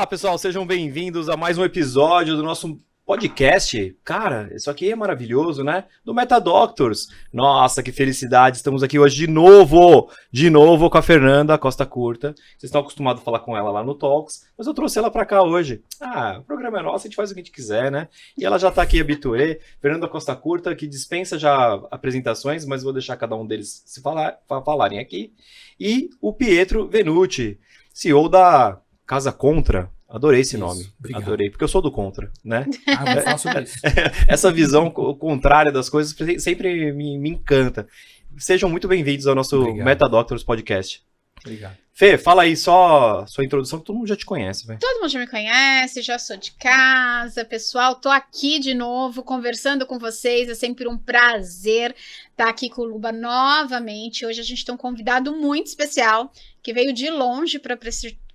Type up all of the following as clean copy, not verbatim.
Olá, pessoal, sejam bem-vindos a mais um episódio do nosso podcast. Cara, isso aqui é maravilhoso, né? Do MetaDoctors. Nossa, que felicidade, estamos aqui hoje de novo com a Fernanda Costa Curta. Vocês estão acostumados a falar com ela lá no Talks, mas eu trouxe ela pra cá hoje. O programa é nosso, a gente faz o que a gente quiser, né? E ela já tá aqui habituê, Fernanda Costa Curta, que dispensa já apresentações, mas vou deixar cada um deles se falarem aqui. E o Pietro Venuti, CEO da Casa Contra. Adorei esse nome. Obrigado. Adorei, porque eu sou do Contra, né? Vou falar sobre isso. Essa visão contrária das coisas sempre me encanta. Sejam muito bem-vindos ao nosso MetaDoctors Podcast. Obrigado. Fê, fala aí só sua introdução, que todo mundo já te conhece, velho. Todo mundo já me conhece, já sou de casa, pessoal. Tô aqui de novo, conversando com vocês. É sempre um prazer estar aqui com o Luba novamente. Hoje a gente tem um convidado muito especial, que veio de longe para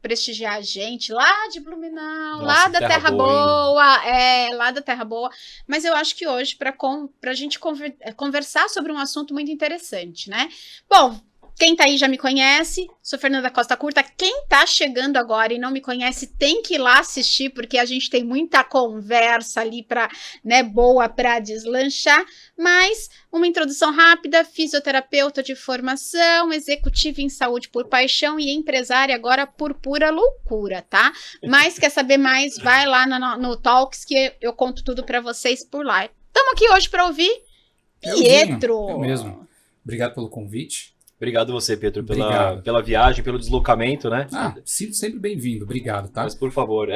prestigiar a gente, lá de Blumenau, Nossa, lá da Terra Boa, Boa. Lá da Terra Boa. Mas eu acho que hoje, para a gente conversar sobre um assunto muito interessante, né? Bom, quem tá aí já me conhece, sou Fernanda Costa Curta. Quem tá chegando agora e não me conhece tem que ir lá assistir, porque a gente tem muita conversa ali boa para deslanchar. Mas uma introdução rápida: fisioterapeuta de formação, executiva em saúde por paixão e empresária agora por pura loucura, tá? Mas quer saber mais? Vai lá no Talks que eu conto tudo para vocês por lá. Estamos aqui hoje para ouvir Pietro. Eu mesmo. Obrigado pelo convite. Obrigado você, Pietro, pela viagem, pelo deslocamento, né? Sinto sempre bem-vindo. Obrigado, tá? Mas, por favor,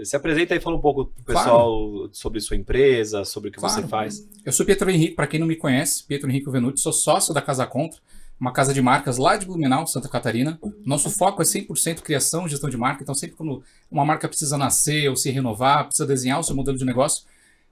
se apresenta aí e fala um pouco pro pessoal sobre sua empresa, sobre o que você faz. Eu sou Pietro Henrique, para quem não me conhece, Pietro Henrique Venuti, sou sócio da Casa Contra, uma casa de marcas lá de Blumenau, Santa Catarina. Nosso foco é 100% criação e gestão de marca, então sempre quando uma marca precisa nascer ou se renovar, precisa desenhar o seu modelo de negócio,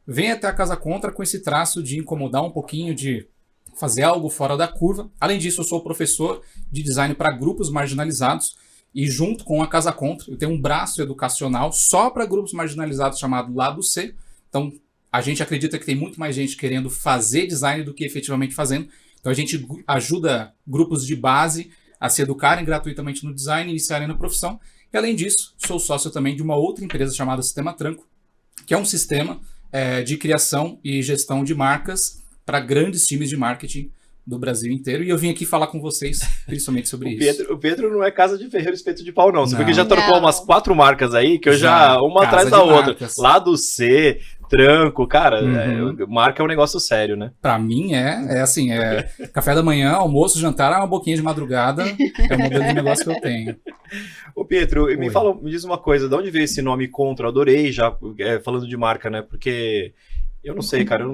vem até a Casa Contra com esse traço de incomodar um pouquinho, de fazer algo fora da curva. Além disso, eu sou professor de design para grupos marginalizados e junto com a Casa Contra, eu tenho um braço educacional só para grupos marginalizados chamado Lado C. Então, a gente acredita que tem muito mais gente querendo fazer design do que efetivamente fazendo. Então, a gente ajuda grupos de base a se educarem gratuitamente no design, iniciarem na profissão. E, além disso, sou sócio também de uma outra empresa chamada Sistema Tranco, que é um sistema de criação e gestão de marcas para grandes times de marketing do Brasil inteiro. E eu vim aqui falar com vocês, principalmente sobre isso. O Pedro não é casa de ferreiro espeto de pau, não. Você viu que já trocou umas 4 marcas aí, que eu uma atrás da outra. Marcas. Lado C, Tranco, cara, marca é um negócio sério, né? Pra mim assim, café da manhã, almoço, jantar, uma boquinha de madrugada, é o modelo de negócio que eu tenho. Ô Pietro, me diz uma coisa, de onde veio esse nome Contra? Eu adorei já, falando de marca, né? Porque eu não sei, cara,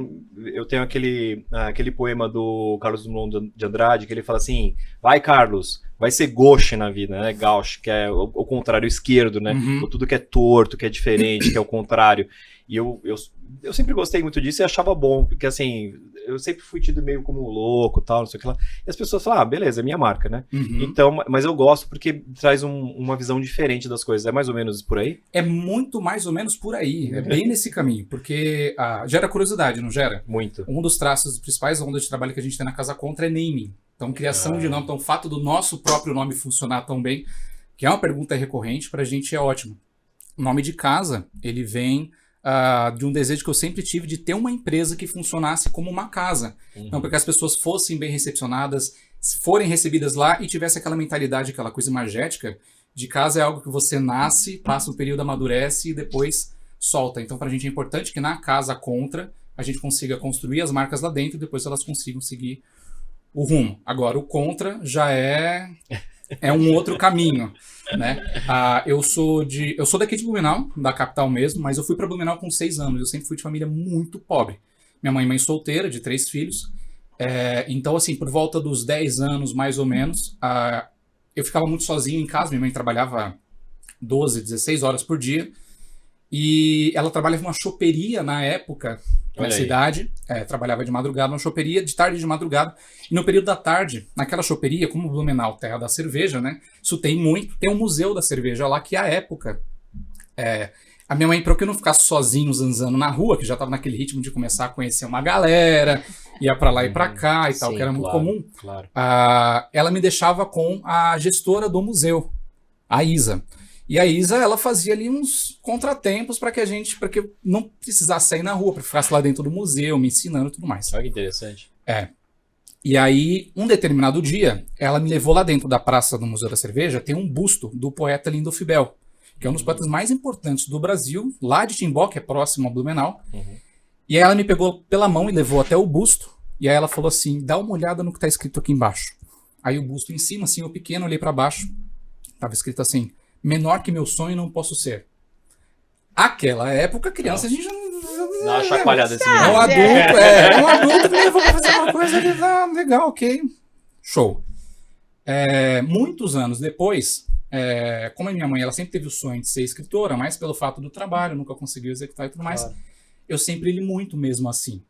eu tenho aquele poema do Carlos Drummond de Andrade, que ele fala assim: vai, Carlos, vai ser gauche na vida, né? Gauche, que é o contrário, o esquerdo, né? Tudo que é torto, que é diferente, que é o contrário. E eu sempre gostei muito disso e achava bom, porque assim, eu sempre fui tido meio como louco, tal, não sei o que lá. E as pessoas falam, beleza, é minha marca, né? Então, mas eu gosto porque traz uma visão diferente das coisas. É mais ou menos por aí? É muito mais ou menos por aí, é bem nesse caminho, porque gera curiosidade, não gera? Muito. Um dos traços principais, onda de trabalho que a gente tem na Casa Contra é naming. Então, criação de nome. Então, o fato do nosso próprio nome funcionar tão bem, que é uma pergunta recorrente, pra gente é ótimo. O nome de casa, ele vem de um desejo que eu sempre tive de ter uma empresa que funcionasse como uma casa. Então, para que as pessoas fossem bem recepcionadas, forem recebidas lá e tivesse aquela mentalidade, aquela coisa imagética de casa é algo que você nasce, passa um período, amadurece e depois solta. Então, para a gente é importante que na Casa Contra a gente consiga construir as marcas lá dentro e depois elas consigam seguir o rumo. Agora, o Contra já é um outro caminho, né? Eu sou daqui de Blumenau, da capital mesmo, mas eu fui para Blumenau com 6 anos. Eu sempre fui de família muito pobre. Minha mãe solteira, de 3 filhos. Então, assim, por volta dos 10 anos, mais ou menos, eu ficava muito sozinho em casa. Minha mãe trabalhava 12, 16 horas por dia. E ela trabalhava numa choperia na época, na cidade, trabalhava de madrugada numa choperia, de tarde e de madrugada. E no período da tarde, naquela choperia, como Blumenau, terra da cerveja, né? Isso tem um museu da cerveja lá, que à época, a minha mãe, para eu não ficar sozinho zanzando na rua, que já estava naquele ritmo de começar a conhecer uma galera, ia para lá e para cá e tal, que era muito comum, ela me deixava com a gestora do museu, a Isa. E a Isa, ela fazia ali uns contratempos para que eu não precisasse sair na rua, para ficasse lá dentro do museu, me ensinando e tudo mais. Olha que interessante. E aí, um determinado dia, ela me levou lá dentro da praça do Museu da Cerveja, tem um busto do poeta Lindo Fibel, que é um dos poetas mais importantes do Brasil, lá de Timbó, que é próximo a Blumenau. E aí ela me pegou pela mão e levou até o busto, e aí ela falou assim, dá uma olhada no que tá escrito aqui embaixo. Aí o busto em cima, assim, eu pequeno, olhei para baixo, tava escrito assim, menor que meu sonho não posso ser. Aquela época, criança, a gente não... Dá uma chacoalhada assim. Um adulto que levou pra fazer uma coisa que tá legal, ok. Show. Muitos anos depois, como a minha mãe, ela sempre teve o sonho de ser escritora, mas pelo fato do trabalho, nunca conseguiu executar e tudo mais, eu sempre li muito mesmo assim.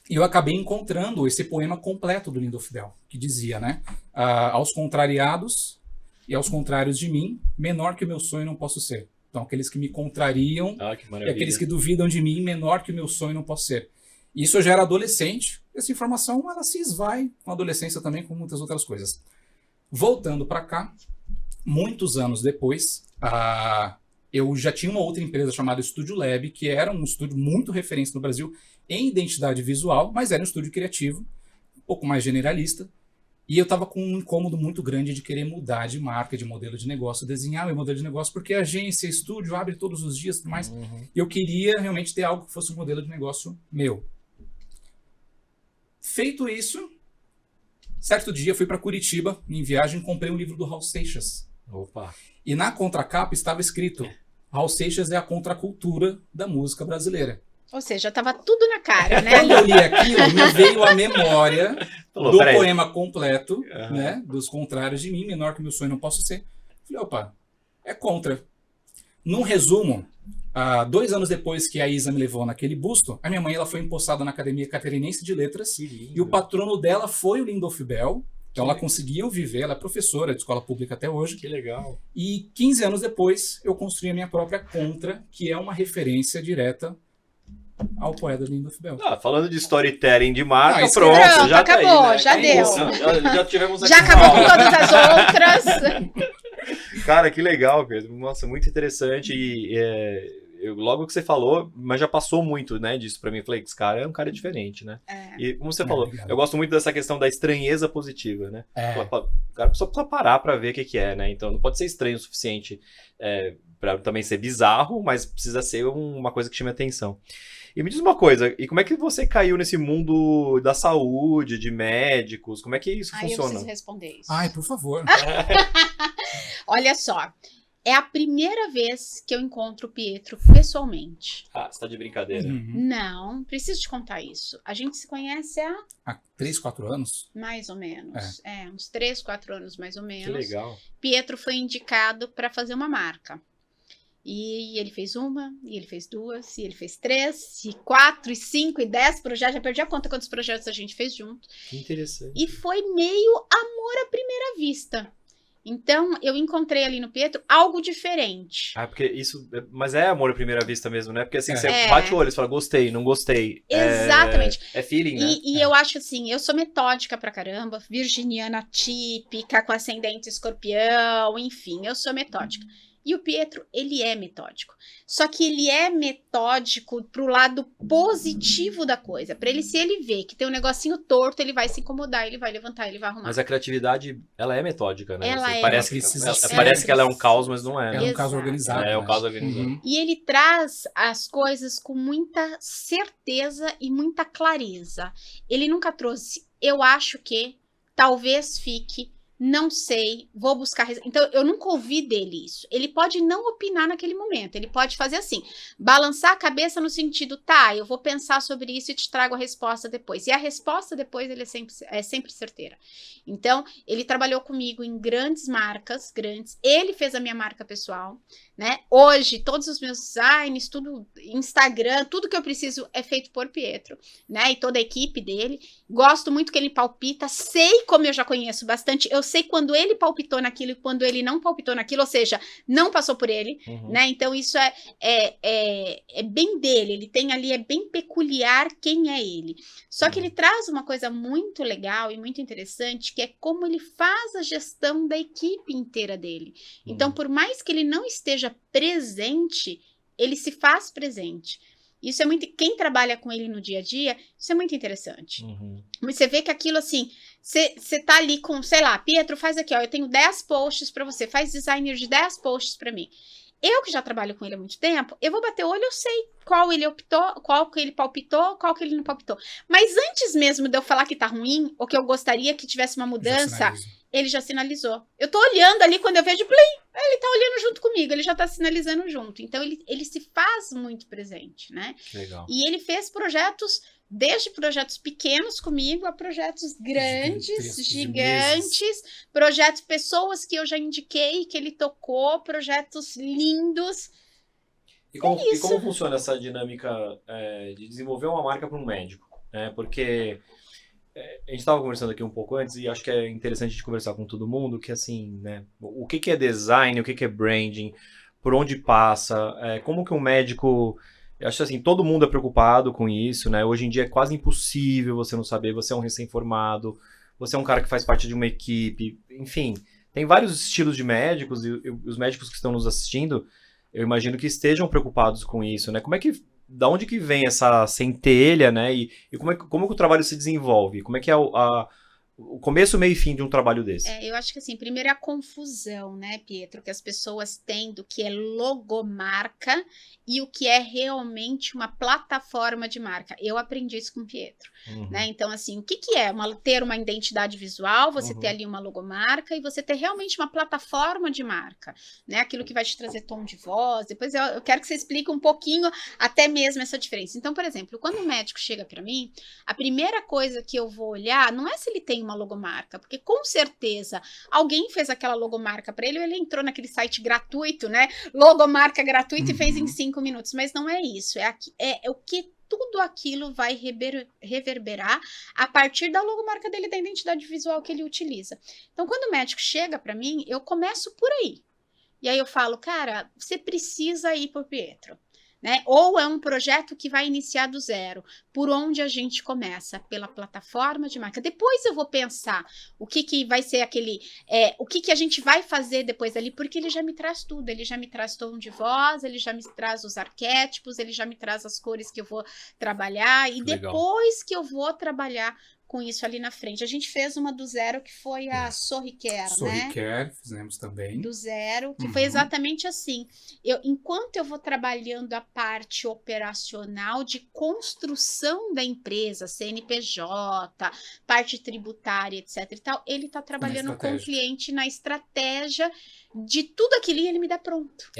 E eu acabei encontrando esse poema completo do Lindo Fibel, que dizia, né? Aos contrariados e aos contrários de mim, menor que o meu sonho não posso ser. Então, aqueles que me contrariam e aqueles que duvidam de mim, menor que o meu sonho não posso ser. Isso eu já era adolescente. Essa informação, ela se esvai com a adolescência também, com muitas outras coisas. Voltando para cá, muitos anos depois, eu já tinha uma outra empresa chamada Estúdio Lab, que era um estúdio muito referência no Brasil em identidade visual, mas era um estúdio criativo, um pouco mais generalista. E eu estava com um incômodo muito grande de querer mudar de marca, de modelo de negócio, desenhar meu modelo de negócio, porque a agência, estúdio, abre todos os dias e tudo mais. E eu queria realmente ter algo que fosse um modelo de negócio meu. Feito isso, certo dia eu fui para Curitiba, em viagem, comprei um livro do Raul Seixas. Opa! E na contracapa estava escrito, Raul Seixas é a contracultura da música brasileira. Ou seja, tava tudo na cara, né? Quando eu li aquilo, me veio a memória do poema completo, né? Dos contrários de mim, menor que meu sonho não posso ser. Falei, opa, é contra. Num resumo, 2 anos depois que a Isa me levou naquele busto, a minha mãe ela foi empossada na Academia Catarinense de Letras e o patrono dela foi o Lindo Fibel. Então ela conseguiu viver, ela é professora de escola pública até hoje. Que legal. E 15 anos depois, eu construí a minha própria Contra, que é uma referência direta ao poeta Lindo Fibel. Falando de storytelling de marca, Pronto, já acabou, tá aí, né? já deu. Já tivemos aqui. Já acabou com todas as outras. Cara, que legal, Pedro. Nossa, muito interessante. E logo que você falou, mas já passou muito, né, disso pra mim. Eu falei que esse cara é um cara diferente, né? E como você falou, obrigado. eu gosto muito dessa questão da estranheza positiva, né? O cara só precisa parar pra ver o que é, né? Então não pode ser estranho o suficiente pra também ser bizarro, mas precisa ser uma coisa que chame atenção. E me diz uma coisa, e como é que você caiu nesse mundo da saúde, de médicos? Como é que isso funciona? Eu preciso responder isso. Ai, por favor. Olha só, é a primeira vez que eu encontro o Pietro pessoalmente. Você tá de brincadeira. Não, preciso te contar isso. A gente se conhece há 3, 4 anos? mais ou menos. Uns 3, 4 anos mais ou menos. Que legal. Pietro foi indicado para fazer uma marca. E ele fez uma, e ele fez 2, e ele fez 3, e 4, e 5, e 10 projetos. Já perdi a conta quantos projetos a gente fez junto. Que interessante. E foi meio amor à primeira vista. Então, eu encontrei ali no Pietro algo diferente. Porque isso... Mas é amor à primeira vista mesmo, né? Porque assim, você bate o olho e fala, gostei, não gostei. Exatamente. É feeling, né? E eu acho assim, eu sou metódica pra caramba, virginiana típica, com ascendente escorpião, enfim, eu sou metódica. E o Pietro, ele é metódico. Só que ele é metódico pro lado positivo da coisa. Pra ele, se ele vê que tem um negocinho torto, ele vai se incomodar, ele vai levantar, ele vai arrumar. Mas a criatividade, ela é metódica, né? Ela parece que ela é um caos, mas não é. É um caos organizado. É um caos organizado. E ele traz as coisas com muita certeza e muita clareza. Ele nunca trouxe, eu acho que, talvez fique... Não sei, vou buscar... Então, eu nunca ouvi dele isso. Ele pode não opinar naquele momento. Ele pode fazer assim, balançar a cabeça no sentido, eu vou pensar sobre isso e te trago a resposta depois. E a resposta depois, ele é sempre certeira. Então, ele trabalhou comigo em grandes marcas, Ele fez a minha marca pessoal, né? Hoje, todos os meus designs, tudo, Instagram, tudo que eu preciso é feito por Pietro, né? E toda a equipe dele. Gosto muito que ele palpita, sei como eu já conheço bastante, eu sei quando ele palpitou naquilo e quando ele não palpitou naquilo, ou seja, não passou por ele, né? Então isso é bem dele, ele tem ali, é bem peculiar quem é ele. Só que ele traz uma coisa muito legal e muito interessante, que é como ele faz a gestão da equipe inteira dele. Então, por mais que ele não esteja presente, ele se faz presente. Isso é muito... Quem trabalha com ele no dia a dia, isso é muito interessante. Você vê que aquilo assim... Você tá ali com, sei lá, Pietro, faz aqui, ó, eu tenho 10 posts pra você, faz designer de 10 posts pra mim. Eu que já trabalho com ele há muito tempo, eu vou bater o olho, eu sei qual ele optou, qual que ele palpitou, qual que ele não palpitou. Mas antes mesmo de eu falar que tá ruim, ou que eu gostaria que tivesse uma mudança, ele já sinalizou. Eu tô olhando ali, quando eu vejo, plim, ele tá olhando junto comigo, ele já tá sinalizando junto. Então, ele se faz muito presente, né? Legal. E ele fez projetos, desde projetos pequenos comigo, a projetos grandes, gigantes, projetos, pessoas que eu já indiquei, que ele tocou, projetos lindos. E como funciona essa dinâmica de desenvolver uma marca para um médico? Porque... a gente estava conversando aqui um pouco antes e acho que é interessante a gente conversar com todo mundo que assim, né, o que é design, o que é branding, por onde passa, como que um médico, eu acho assim, todo mundo é preocupado com isso, né, hoje em dia é quase impossível você não saber, você é um recém-formado, você é um cara que faz parte de uma equipe, enfim, tem vários estilos de médicos e os médicos que estão nos assistindo, eu imagino que estejam preocupados com isso, né, da onde que vem essa centelha, né? E como que o trabalho se desenvolve? Como é que é o começo, meio e fim de um trabalho desse? Eu acho que assim, primeiro é a confusão, né, Pietro, que as pessoas têm do que é logomarca e o que é realmente uma plataforma de marca. Eu aprendi isso com o Pietro, né? Então, assim, o que é ter uma identidade visual, você ter ali uma logomarca e você ter realmente uma plataforma de marca, né? Aquilo que vai te trazer tom de voz. Depois eu quero que você explique um pouquinho até mesmo essa diferença. Então, por exemplo, quando o médico chega para mim, a primeira coisa que eu vou olhar não é se ele tem uma logomarca, porque com certeza alguém fez aquela logomarca para ele, ou ele entrou naquele site gratuito, né? Logomarca gratuita e fez em 5 minutos, mas não é isso, é o que tudo aquilo vai reverberar a partir da logomarca dele, da identidade visual que ele utiliza. Então, quando o médico chega para mim, eu começo por aí. E aí eu falo, cara, você precisa ir por Pietro. Né? Ou é um projeto que vai iniciar do zero. Por onde a gente começa? Pela plataforma de marca. Depois eu vou pensar o que vai ser aquele... o que a gente vai fazer depois dali, porque ele já me traz tudo. Ele já me traz tom de voz, ele já me traz os arquétipos, ele já me traz as cores que eu vou trabalhar. E Legal. Depois que eu vou trabalhar com isso ali na frente. A gente fez uma do zero, que foi a Sorricare, né? Sorricare, fizemos também. Do zero, que foi exatamente assim. Enquanto eu vou trabalhando a parte operacional de construção da empresa, CNPJ, parte tributária, etc e tal, ele está trabalhando com o cliente na estratégia de tudo aquilo e ele me dá pronto.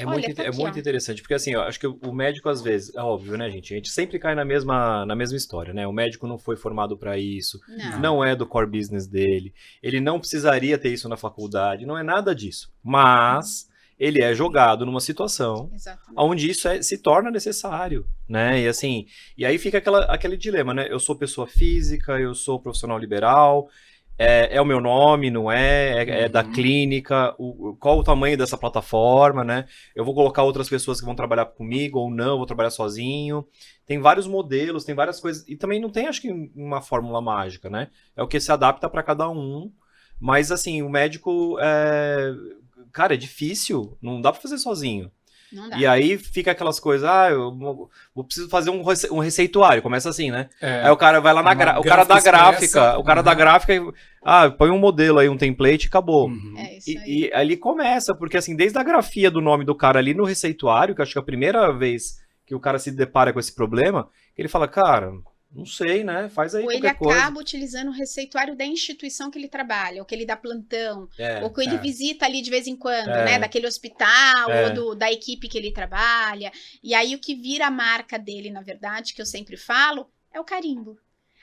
Muito interessante, porque assim, eu acho que o médico às vezes, é óbvio, né, gente? A gente sempre cai na mesma história, né? O médico não foi formado para isso, não é do core business dele, ele não precisaria ter isso na faculdade, não é nada disso. Mas ele é jogado numa situação onde isso se torna necessário, né? E assim, e aí fica aquele dilema, né? Eu sou pessoa física, eu sou profissional liberal, é o meu nome, não é da clínica, qual o tamanho dessa plataforma, né? Eu vou colocar outras pessoas que vão trabalhar comigo ou não, vou trabalhar sozinho. Tem vários modelos, tem várias coisas, e também não tem, acho que, uma fórmula mágica, né? É o que se adapta para cada um, mas assim, o médico, cara, é difícil, não dá para fazer sozinho. E aí fica aquelas coisas, eu preciso fazer um receituário, começa assim, né? Aí o cara vai lá o cara da gráfica, põe um modelo aí, um template e acabou. É isso aí. E ali começa, porque assim, desde a grafia do nome do cara ali no receituário, que acho que é a primeira vez que o cara se depara com esse problema, ele fala, cara... Não sei, né? Faz aí qualquer coisa. Ou ele acaba utilizando o receituário da instituição que ele trabalha, ou que ele dá plantão, ou que ele visita ali de vez em quando, né? Daquele hospital, ou da equipe que ele trabalha. E aí o que vira a marca dele, na verdade, que eu sempre falo, é o carimbo.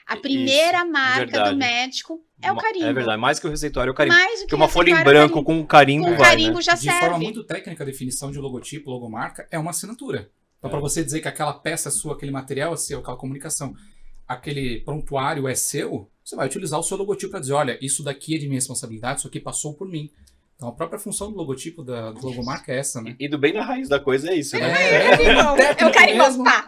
A primeira marca do médico é o carimbo. É verdade, mais que o receituário é o carimbo. Mais do que uma folha em branco com um carimbo vai, carimbo, né? Já de serve. forma muito técnica, a definição de logotipo, logomarca, é uma assinatura. Então, para você dizer que aquela peça é sua, aquele material é seu, aquela comunicação, aquele prontuário é seu, você vai utilizar o seu logotipo para dizer, olha, isso daqui é de minha responsabilidade, isso aqui passou por mim. Então, a própria função do logotipo, do logomarca é essa, né? E do bem na raiz da coisa é isso, né? Eu quero gostar.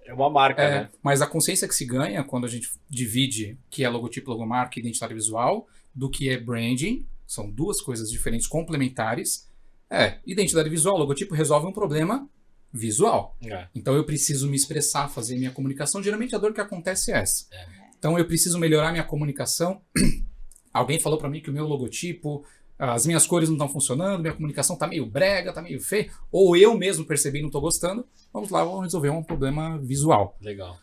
É uma marca, né? Mas a consciência que se ganha quando a gente divide que é logotipo, logomarca e identidade visual, do que é branding, são duas coisas diferentes, complementares. Identidade visual, logotipo resolve um problema visual. Então eu preciso me expressar, fazer minha comunicação. Geralmente a dor que acontece é essa. Então eu preciso melhorar minha comunicação. Alguém falou para mim que o meu logotipo, as minhas cores não estão funcionando, minha comunicação tá meio brega, tá meio feia, ou eu mesmo percebi e não tô gostando. Vamos lá, vamos resolver um problema visual. Legal.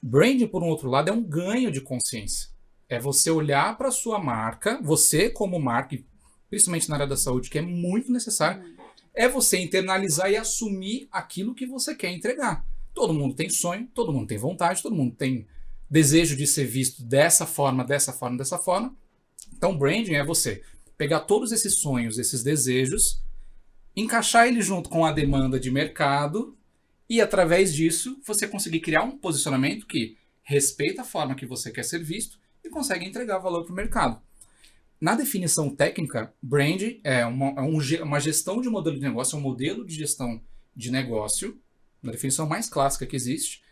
Branding, por um outro lado, é um ganho de consciência. É você olhar para sua marca, você como marca, principalmente na área da saúde, que é muito necessário, é você internalizar e assumir aquilo que você quer entregar. Todo mundo tem sonho, todo mundo tem vontade, todo mundo tem desejo de ser visto dessa forma, dessa forma, dessa forma. Então, branding é você pegar todos esses sonhos, esses desejos, encaixar ele junto com a demanda de mercado e, através disso, você conseguir criar um posicionamento que respeita a forma que você quer ser visto e consegue entregar valor para o mercado. Na definição técnica, brand é uma gestão de modelo de negócio, é um modelo de gestão de negócio, na definição mais clássica que existe.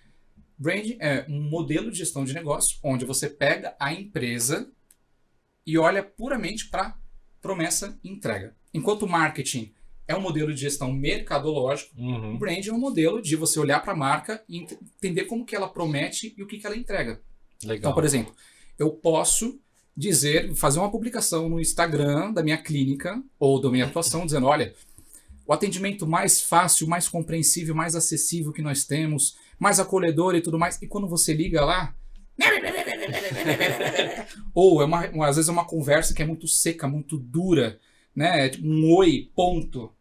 Brand é um modelo de gestão de negócio onde você pega a empresa e olha puramente para promessa e entrega. Enquanto marketing é um modelo de gestão mercadológico, o brand é um modelo de você olhar para a marca e entender como que ela promete e o que ela entrega. Legal. Então, por exemplo, eu posso fazer uma publicação no Instagram da minha clínica ou da minha atuação, dizendo, olha, o atendimento mais fácil, mais compreensível, mais acessível que nós temos, mais acolhedor e tudo mais. E quando você liga lá, ou às vezes é uma conversa que é muito seca, muito dura, né? Tipo um oi, ponto.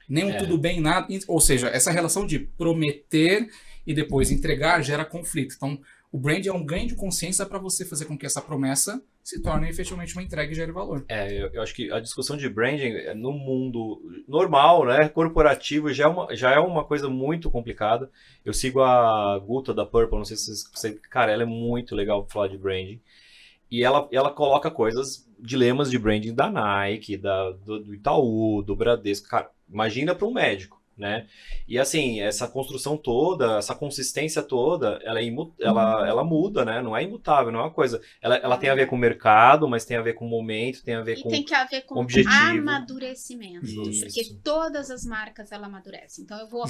Nem um tudo bem, nada. Ou seja, essa relação de prometer e depois entregar gera conflito. Então, o brand é um ganho de consciência para você fazer com que essa promessa se torne efetivamente uma entrega e gere valor. Eu acho que a discussão de branding no mundo normal, né, corporativo, já é uma coisa muito complicada. Eu sigo a Guta da Purple, não sei se você... Cara, ela é muito legal para falar de branding. E ela coloca dilemas de branding da Nike, do Itaú, do Bradesco. Cara, imagina para um médico, né? E assim, essa construção toda, essa consistência toda, ela muda, né? Não é imutável, não é uma coisa... Ela tem a ver com o mercado, mas tem a ver com o momento, tem a ver com tem que haver com objetivo. Amadurecimento. Isso. Porque todas as marcas, ela amadurecem. Então, eu vou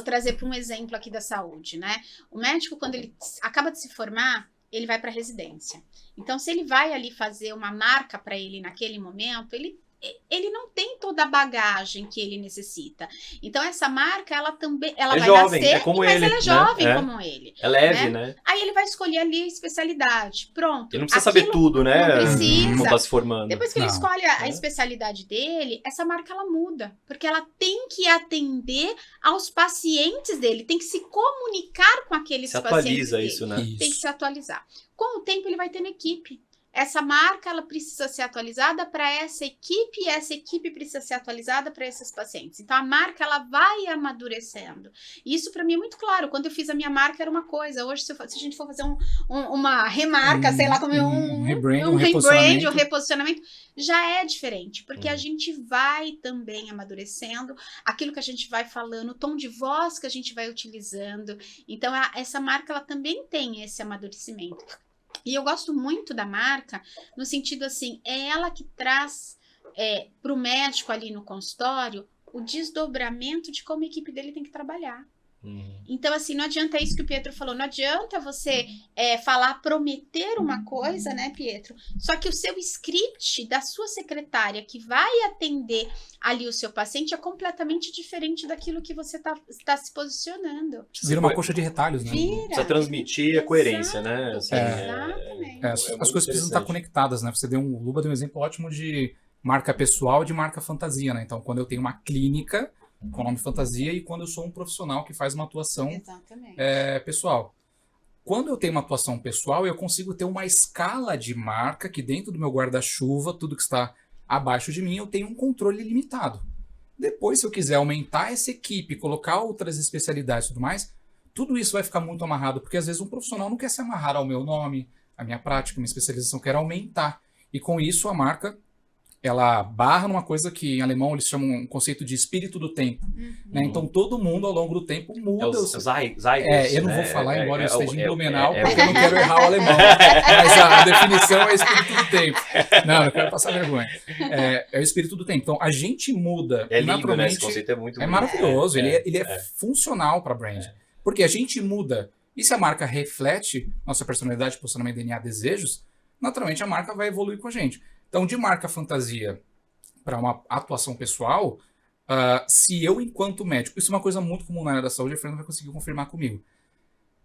trazer para um exemplo aqui da saúde, né? O médico, quando ele acaba de se formar, ele vai para a residência. Então, se ele vai ali fazer uma marca para ele naquele momento, ele não tem toda a bagagem que ele necessita. Então, essa marca, ela também vai jovem, nascer, é como mas ele, ela é jovem né? como ele. É leve, né? Aí ele vai escolher ali a especialidade. Pronto. Ele não precisa saber tudo, né? Não precisa. Como tá se formando. Depois que ele escolhe a especialidade dele, essa marca ela muda. Porque ela tem que atender aos pacientes dele. Tem que se comunicar com aqueles pacientes dele. Se atualiza isso, né? Tem que se atualizar. Com o tempo ele vai tendo equipe. Essa marca ela precisa ser atualizada para essa equipe e essa equipe precisa ser atualizada para esses pacientes. Então a marca ela vai amadurecendo. E isso para mim é muito claro. Quando eu fiz a minha marca era uma coisa. Hoje se a gente for fazer uma remarca, sei lá como um rebrand, um reposicionamento, já é diferente, porque a gente vai também amadurecendo aquilo que a gente vai falando, o tom de voz que a gente vai utilizando. Então essa marca ela também tem esse amadurecimento. E eu gosto muito da marca no sentido assim, é ela que traz para o médico ali no consultório o desdobramento de como a equipe dele tem que trabalhar. Então, assim, não adianta isso que o Pietro falou, não adianta você prometer uma coisa, né, Pietro? Só que o seu script da sua secretária que vai atender ali o seu paciente é completamente diferente daquilo que você tá se posicionando. Vira uma coxa de retalhos, né? Precisa transmitir a coerência, né? Assim, exatamente. As coisas precisam estar conectadas, né? O Luba deu um exemplo ótimo de marca pessoal e de marca fantasia, né? Então, quando eu tenho uma clínica com nome fantasia e quando eu sou um profissional que faz uma atuação pessoal. Quando eu tenho uma atuação pessoal, eu consigo ter uma escala de marca que dentro do meu guarda-chuva, tudo que está abaixo de mim, eu tenho um controle limitado. Depois, se eu quiser aumentar essa equipe, colocar outras especialidades e tudo mais, tudo isso vai ficar muito amarrado, porque às vezes um profissional não quer se amarrar ao meu nome, a minha prática, minha especialização, eu quero aumentar. E com isso a marca, ela barra numa coisa que em alemão eles chamam um conceito de espírito do tempo. Né? Então todo mundo ao longo do tempo muda. Eu não vou falar, embora eu esteja em Blumenau, porque eu não quero errar o alemão. Mas a definição é espírito do tempo. Não quero passar vergonha. É o espírito do tempo. Então a gente muda lindo, né? Esse conceito é muito maravilhoso. Ele é funcional para a brand. Porque a gente muda. E se a marca reflete nossa personalidade, posicionamento, DNA, desejos, naturalmente a marca vai evoluir com a gente. Então, de marca fantasia para uma atuação pessoal, se eu, enquanto médico, isso é uma coisa muito comum na área da saúde, a Fernanda vai conseguir confirmar comigo.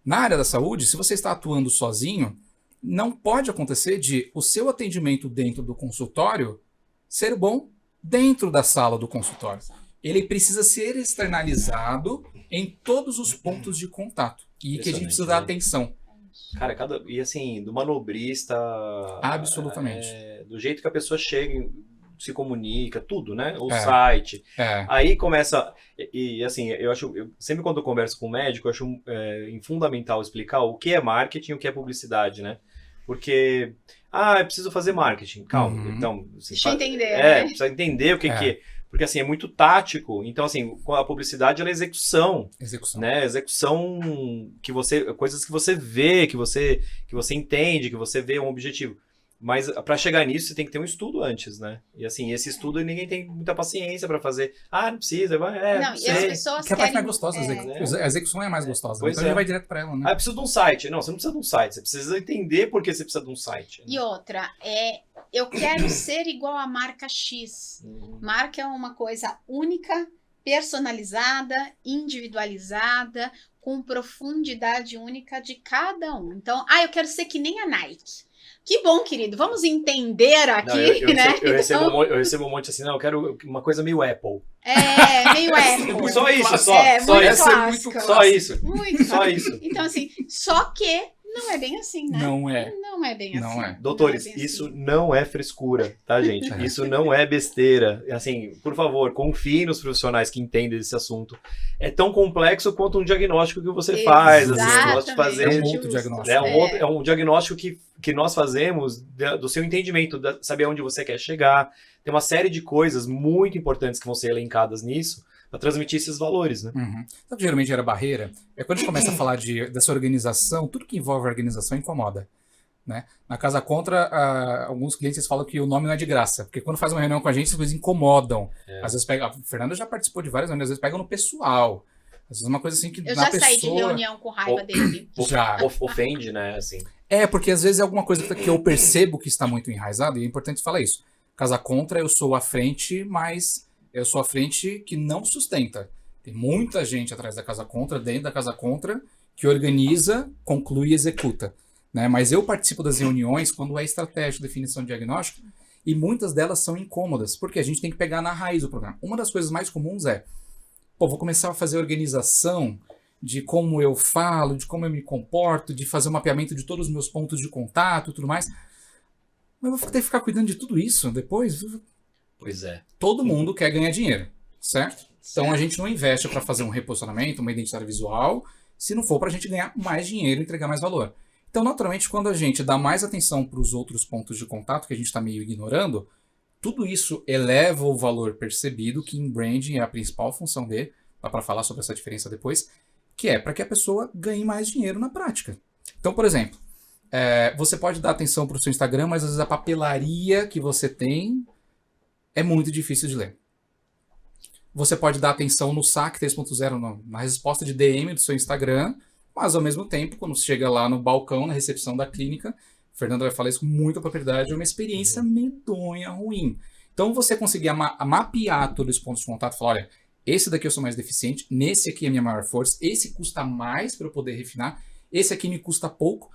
Na área da saúde, se você está atuando sozinho, não pode acontecer de o seu atendimento dentro do consultório ser bom dentro da sala do consultório. Ele precisa ser externalizado em todos os pontos de contato. E que a gente precisa dar atenção. Cara, e assim, do manobrista... Absolutamente. Do jeito que a pessoa chega, se comunica, tudo, né? O site. Aí começa... E assim, sempre quando eu converso com um médico, eu acho fundamental explicar o que é marketing e o que é publicidade, né? Porque... eu preciso fazer marketing. Calma. Então, assim, deixa eu entender. Precisa entender o que é. Porque, assim, é muito tático. Então, assim, a publicidade, ela é execução. Né? Execução coisas que você vê, que você entende, que você vê um objetivo. Mas para chegar nisso, você tem que ter um estudo antes, né? E, assim, esse estudo ninguém tem muita paciência para fazer. Não precisa, vai. Não, e as pessoas que é a parte mais gostosa. A execução é mais gostosa. Então ele vai direto para ela, né? Precisa de um site. Não, você não precisa de um site. Você precisa entender por que você precisa de um site. Né? E outra, eu quero ser igual a marca X. Marca é uma coisa única, personalizada, individualizada, com profundidade única de cada um. Então, eu quero ser que nem a Nike. Que bom, querido. Vamos entender aqui, né? Eu recebo um monte assim, eu quero uma coisa meio Apple. Meio Apple. Só isso, só isso. Muito só isso. Então, assim, só que não é bem assim, né? Não é. Não é bem assim. Doutores, isso não é frescura, tá, gente? Isso não é besteira. Assim, por favor, confie nos profissionais que entendem desse assunto. É tão complexo quanto um diagnóstico que você faz. Assim, gosto de fazer. É um outro diagnóstico. É um diagnóstico que nós fazemos do seu entendimento, saber onde você quer chegar. Tem uma série de coisas muito importantes que vão ser elencadas nisso, para transmitir esses valores, né? Sabe que geralmente era barreira? É quando a gente começa a falar dessa organização, tudo que envolve a organização incomoda. Né? Na Casa Contra, alguns clientes falam que o nome não é de graça, porque quando faz uma reunião com a gente, as coisas incomodam. Às vezes a Fernanda já participou de várias reuniões, às vezes pegam no pessoal. Às vezes uma coisa assim que eu já saí de reunião com raiva dele. Já. Ofende, né? Assim. Porque às vezes é alguma coisa que eu percebo que está muito enraizado, e é importante falar isso. Casa Contra, eu sou a frente, mas eu sou a frente que não sustenta. Tem muita gente atrás da Casa Contra, dentro da Casa Contra, que organiza, conclui e executa. Né? Mas eu participo das reuniões quando é estratégia, definição de diagnóstico, e muitas delas são incômodas, porque a gente tem que pegar na raiz do problema. Uma das coisas mais comuns vou começar a fazer organização de como eu falo, de como eu me comporto, de fazer um mapeamento de todos os meus pontos de contato e tudo mais. Mas eu vou ter que ficar cuidando de tudo isso depois? Pois é. Todo mundo quer ganhar dinheiro, certo? Então a gente não investe para fazer um reposicionamento, uma identidade visual, se não for para a gente ganhar mais dinheiro e entregar mais valor. Então, naturalmente, quando a gente dá mais atenção para os outros pontos de contato que a gente está meio ignorando, tudo isso eleva o valor percebido, que em branding é a principal função dele, dá para falar sobre essa diferença depois, que é para que a pessoa ganhe mais dinheiro na prática. Então, por exemplo, você pode dar atenção para o seu Instagram, mas às vezes a papelaria que você tem é muito difícil de ler. Você pode dar atenção no saque 3.0, na resposta de DM do seu Instagram, mas ao mesmo tempo, quando você chega lá no balcão, na recepção da clínica, Fernando vai falar isso com muita propriedade, é uma experiência medonha, ruim. Então você conseguir mapear todos os pontos de contato, falar, olha, esse daqui eu sou mais deficiente, nesse aqui é a minha maior força, esse custa mais para eu poder refinar, esse aqui me custa pouco.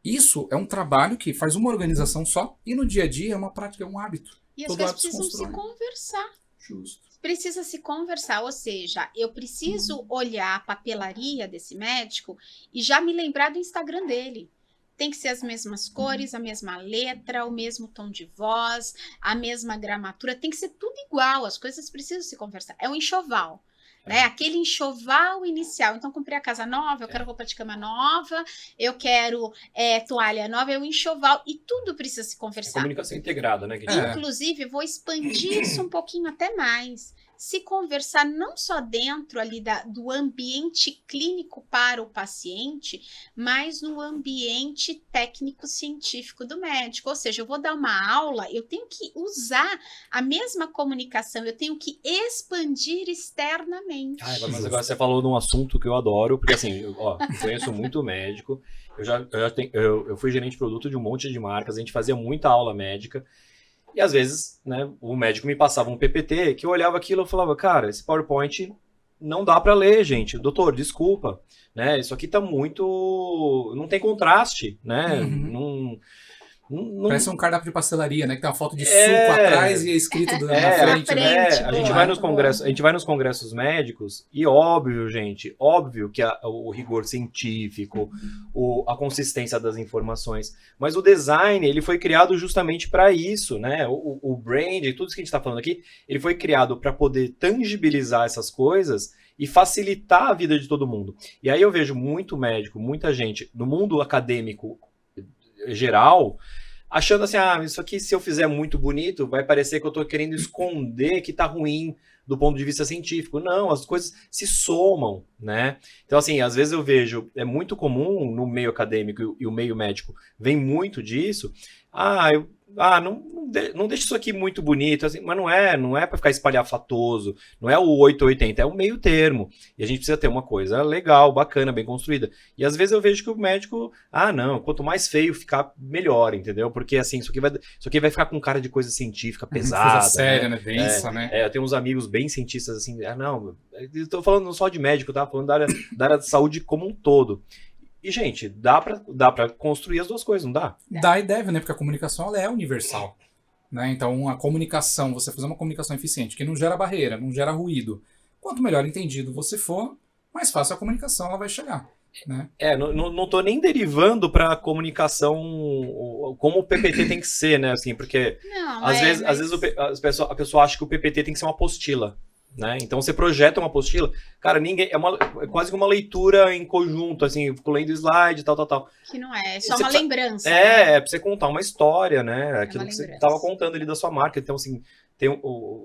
Isso é um trabalho que faz uma organização só, e no dia a dia é uma prática, é um hábito. E as coisas precisam se conversar. Justo. Precisa se conversar, ou seja, eu preciso olhar a papelaria desse médico e já me lembrar do Instagram dele. Tem que ser as mesmas cores, a mesma letra, o mesmo tom de voz, a mesma gramatura, tem que ser tudo igual, as coisas precisam se conversar. É um enxoval. né? Aquele enxoval inicial. Então, comprei a casa nova, eu quero roupa de cama nova, eu quero toalha nova, é o enxoval, e tudo precisa se conversar. Comunicação integrada, né? Inclusive, vou expandir isso um pouquinho até mais. Se conversar não só dentro ali do ambiente clínico para o paciente, mas no ambiente técnico-científico do médico. Ou seja, eu vou dar uma aula, eu tenho que usar a mesma comunicação, eu tenho que expandir externamente. Mas agora você falou de um assunto que eu adoro, porque assim, eu conheço muito médico, eu fui gerente de produto de um monte de marcas, a gente fazia muita aula médica, e às vezes, né, o médico me passava um PPT, que eu olhava aquilo e falava, cara, esse PowerPoint não dá para ler, gente. Doutor, desculpa, né? Isso aqui tá muito... não tem contraste, né? Parece um cardápio de pastelaria, né? Que tem uma foto de suco atrás e é escrito na frente, né? A gente vai nos congressos médicos e óbvio que o rigor científico, a consistência das informações, mas o design, ele foi criado justamente para isso, né? O brand, tudo isso que a gente está falando aqui, ele foi criado para poder tangibilizar essas coisas e facilitar a vida de todo mundo. E aí eu vejo muito médico, muita gente no mundo acadêmico geral, achando assim, isso aqui se eu fizer muito bonito, vai parecer que eu tô querendo esconder que tá ruim do ponto de vista científico. Não, as coisas se somam, né? Então, assim, às vezes eu vejo, é muito comum no meio acadêmico e o meio médico vem muito disso, não deixa isso aqui muito bonito, assim, mas não é para ficar espalhafatoso, não é o 880, é o meio termo. E a gente precisa ter uma coisa legal, bacana, bem construída. E às vezes eu vejo que o médico, quanto mais feio ficar, melhor, entendeu? Porque assim, isso aqui vai ficar com cara de coisa científica pesada. Coisa séria, né? Densa, né? Eu tenho uns amigos bem cientistas assim, eu tô falando só de médico, tá? Falando da área de saúde como um todo. E, gente, dá pra construir as duas coisas, não dá? Dá e deve, né? Porque a comunicação ela é universal. Né? Então, a comunicação, você fazer uma comunicação eficiente, que não gera barreira, não gera ruído. Quanto melhor entendido você for, mais fácil a comunicação ela vai chegar. Né? Não tô nem derivando pra comunicação como o PPT tem que ser, né? Assim, porque às vezes a pessoa acha que o PPT tem que ser uma apostila. Né? Então você projeta uma apostila, cara, é quase que uma leitura em conjunto, assim, eu fico lendo slide, tal. Que não é só uma lembrança. É pra você contar uma história, né? Aquilo que você estava contando ali da sua marca. Então, assim, tem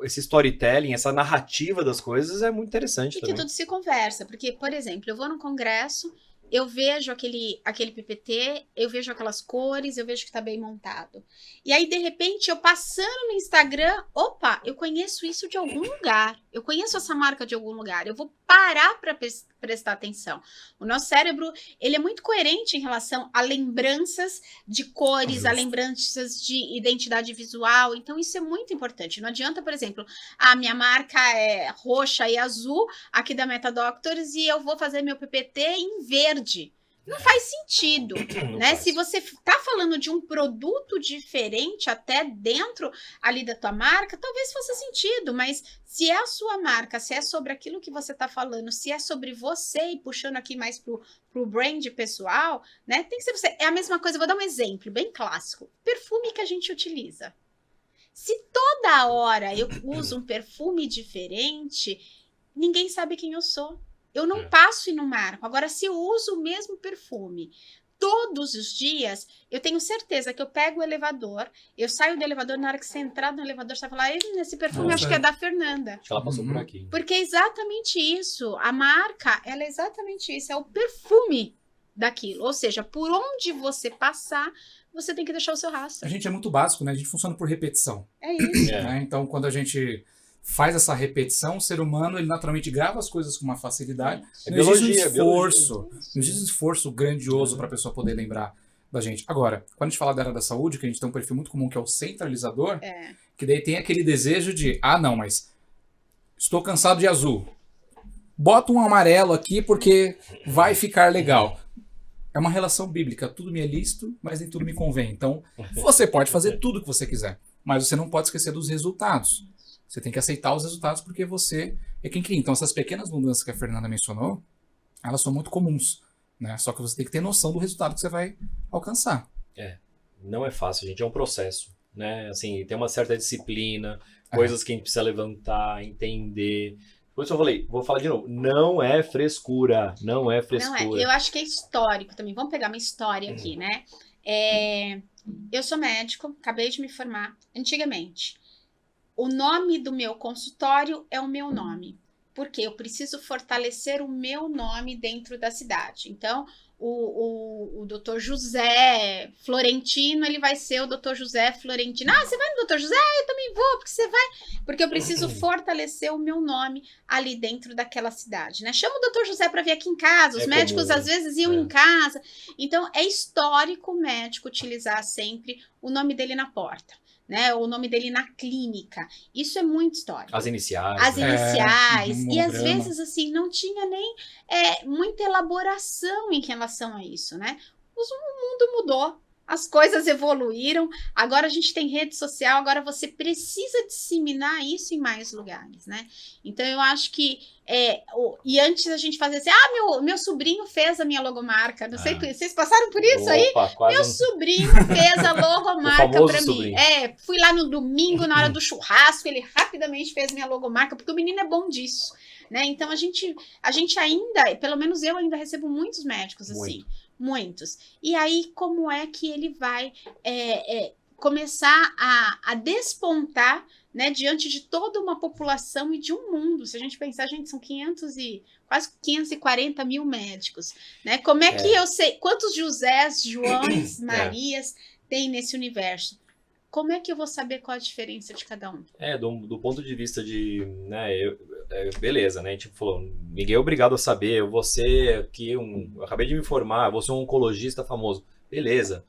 esse storytelling, essa narrativa das coisas é muito interessante também. E que tudo se conversa, porque, por exemplo, eu vou num congresso, eu vejo aquele PPT, eu vejo aquelas cores, eu vejo que tá bem montado. E aí, de repente, eu passando no Instagram, opa, eu conheço isso de algum lugar. Eu conheço essa marca de algum lugar. Eu vou parar para prestar atenção. O nosso cérebro, ele é muito coerente em relação a lembranças de cores, a lembranças de identidade visual. Então, isso é muito importante. Não adianta, por exemplo, a minha marca é roxa e azul, aqui da Meta Doctors, e eu vou fazer meu PPT em verde. Não faz sentido, né? Se você está falando de um produto diferente até dentro ali da tua marca, talvez faça sentido, mas se é a sua marca, se é sobre aquilo que você está falando, se é sobre você e puxando aqui mais pro brand pessoal, né? Tem que ser você. É a mesma coisa, vou dar um exemplo bem clássico. Perfume que a gente utiliza. Se toda hora eu uso um perfume diferente, ninguém sabe quem eu sou. Eu não passo e não marco. Agora, se eu uso o mesmo perfume todos os dias, eu tenho certeza que eu pego o elevador, eu saio do elevador, na hora que você entrar no elevador, você vai falar, esse perfume acho que é da Fernanda. Acho que ela passou por aqui. Porque é exatamente isso. A marca, ela é exatamente isso. É o perfume daquilo. Ou seja, por onde você passar, você tem que deixar o seu rastro. A gente é muito básico, né? A gente funciona por repetição. É isso. Né? Então, quando a gente faz essa repetição, o ser humano, ele naturalmente grava as coisas com uma facilidade. Não existe um esforço grandioso para a pessoa poder lembrar da gente. Agora, quando a gente fala da área da saúde, que a gente tem um perfil muito comum, que é o centralizador, que daí tem aquele desejo de, não, mas estou cansado de azul. Bota um amarelo aqui porque vai ficar legal. É uma relação bíblica. Tudo me é lícito, mas nem tudo me convém. Então, você pode fazer tudo o que você quiser, mas você não pode esquecer dos resultados. Você tem que aceitar os resultados porque você é quem cria. Então, essas pequenas mudanças que a Fernanda mencionou, elas são muito comuns, né? Só que você tem que ter noção do resultado que você vai alcançar. Não é fácil, gente. É um processo, né? Assim, tem uma certa disciplina, coisas que a gente precisa levantar, entender. Por isso eu falei, vou falar de novo, não é frescura, não é frescura. Não é, eu acho que é histórico também. Vamos pegar uma história aqui, né? Eu sou médico, acabei de me formar. Antigamente, o nome do meu consultório é o meu nome, porque eu preciso fortalecer o meu nome dentro da cidade. Então, o Dr. José Florentino, ele vai ser o Dr. José Florentino. Ah, você vai no Dr. José? Eu também vou, porque você vai. Porque eu preciso fortalecer o meu nome ali dentro daquela cidade, né? Chama o Dr. José para vir aqui em casa. Os médicos comum, às vezes iam em casa. Então, é histórico o médico utilizar sempre o nome dele na porta, né? O nome dele na clínica. Isso é muito histórico. As iniciais. As iniciais. Um E às monograma. vezes, assim, não tinha nem muita elaboração em relação a isso, né? O mundo mudou. As coisas evoluíram. Agora a gente tem rede social. Agora você precisa disseminar isso em mais lugares, né? Então, eu acho que... e antes a gente fazia assim, meu sobrinho fez a minha logomarca. Não sei, vocês passaram por isso aí? Quase Meu sobrinho fez a logomarca famoso pra mim. sobrinho. Fui lá no domingo, na hora do churrasco, ele rapidamente fez minha logomarca, porque o menino é bom disso, né? Então a gente ainda, pelo menos eu ainda recebo muitos médicos assim, muitos. E aí, como é que ele vai começar a despontar, né, diante de toda uma população e de um mundo? Se a gente pensar, gente, são quase 540 mil médicos, né? Como é que eu sei quantos Josés, Joões, Marias tem nesse universo? Como é que eu vou saber qual a diferença de cada um? Do ponto de vista de, né, beleza, né, a gente falou, ninguém é obrigado a saber, eu vou ser aqui eu acabei de me formar, eu vou ser um oncologista famoso, beleza.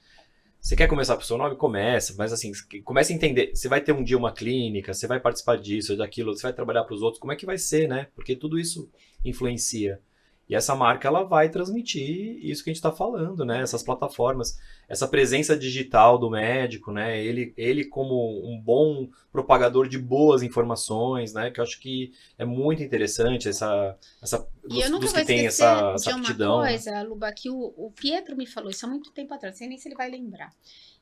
Você quer começar pro seu nome? Começa, mas assim, comece a entender, você vai ter um dia uma clínica, você vai participar disso, daquilo, você vai trabalhar para os outros, como é que vai ser, né? Porque tudo isso influencia. E essa marca, ela vai transmitir isso que a gente está falando, né? Essas plataformas, essa presença digital do médico, né? Ele como um bom propagador de boas informações, né? Que eu acho que é muito interessante E eu nunca dos vou que tem esquecer essa de uma aptidão. coisa, Luba, que o Pietro me falou isso há muito tempo atrás, não sei nem se ele vai lembrar.